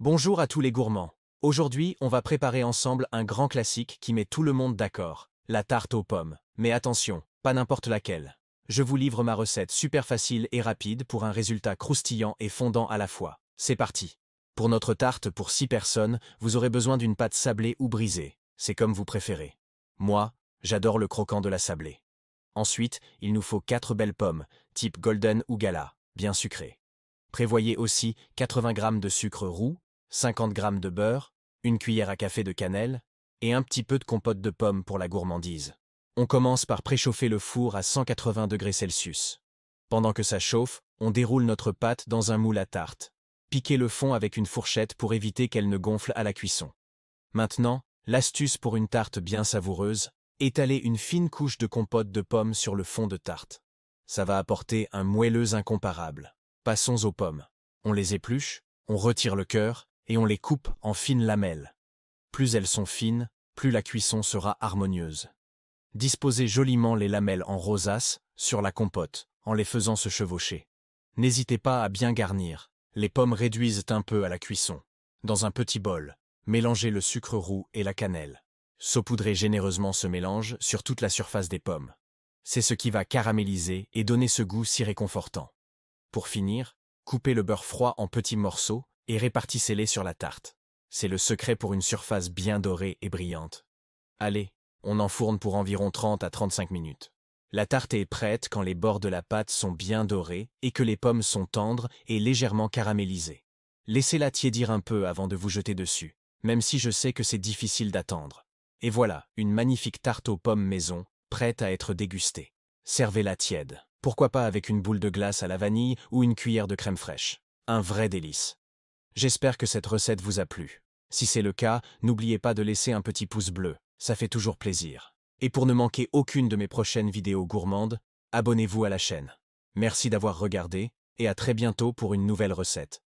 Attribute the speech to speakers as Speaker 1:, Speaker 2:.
Speaker 1: Bonjour à tous les gourmands. Aujourd'hui, on va préparer ensemble un grand classique qui met tout le monde d'accord, la tarte aux pommes. Mais attention, pas n'importe laquelle. Je vous livre ma recette super facile et rapide pour un résultat croustillant et fondant à la fois. C'est parti. Pour notre tarte pour 6 personnes, vous aurez besoin d'une pâte sablée ou brisée. C'est comme vous préférez. Moi, j'adore le croquant de la sablée. Ensuite, il nous faut 4 belles pommes, type golden ou gala, bien sucrées. Prévoyez aussi 80 g de sucre roux, 50 g de beurre, une cuillère à café de cannelle et un petit peu de compote de pommes pour la gourmandise. On commence par préchauffer le four à 180 degrés Celsius. Pendant que ça chauffe, on déroule notre pâte dans un moule à tarte. Piquez le fond avec une fourchette pour éviter qu'elle ne gonfle à la cuisson. Maintenant, l'astuce pour une tarte bien savoureuse, étaler une fine couche de compote de pommes sur le fond de tarte. Ça va apporter un moelleux incomparable. Passons aux pommes. On les épluche, on retire le cœur et on les coupe en fines lamelles. Plus elles sont fines, plus la cuisson sera harmonieuse. Disposez joliment les lamelles en rosace sur la compote, en les faisant se chevaucher. N'hésitez pas à bien garnir. Les pommes réduisent un peu à la cuisson. Dans un petit bol, mélangez le sucre roux et la cannelle. Saupoudrez généreusement ce mélange sur toute la surface des pommes. C'est ce qui va caraméliser et donner ce goût si réconfortant. Pour finir, coupez le beurre froid en petits morceaux et répartissez-les sur la tarte. C'est le secret pour une surface bien dorée et brillante. Allez, on enfourne pour environ 30 à 35 minutes. La tarte est prête quand les bords de la pâte sont bien dorés et que les pommes sont tendres et légèrement caramélisées. Laissez-la tiédir un peu avant de vous jeter dessus, même si je sais que c'est difficile d'attendre. Et voilà, une magnifique tarte aux pommes maison, prête à être dégustée. Servez-la tiède. Pourquoi pas avec une boule de glace à la vanille ou une cuillère de crème fraîche. Un vrai délice. J'espère que cette recette vous a plu. Si c'est le cas, n'oubliez pas de laisser un petit pouce bleu, ça fait toujours plaisir. Et pour ne manquer aucune de mes prochaines vidéos gourmandes, abonnez-vous à la chaîne. Merci d'avoir regardé, et à très bientôt pour une nouvelle recette.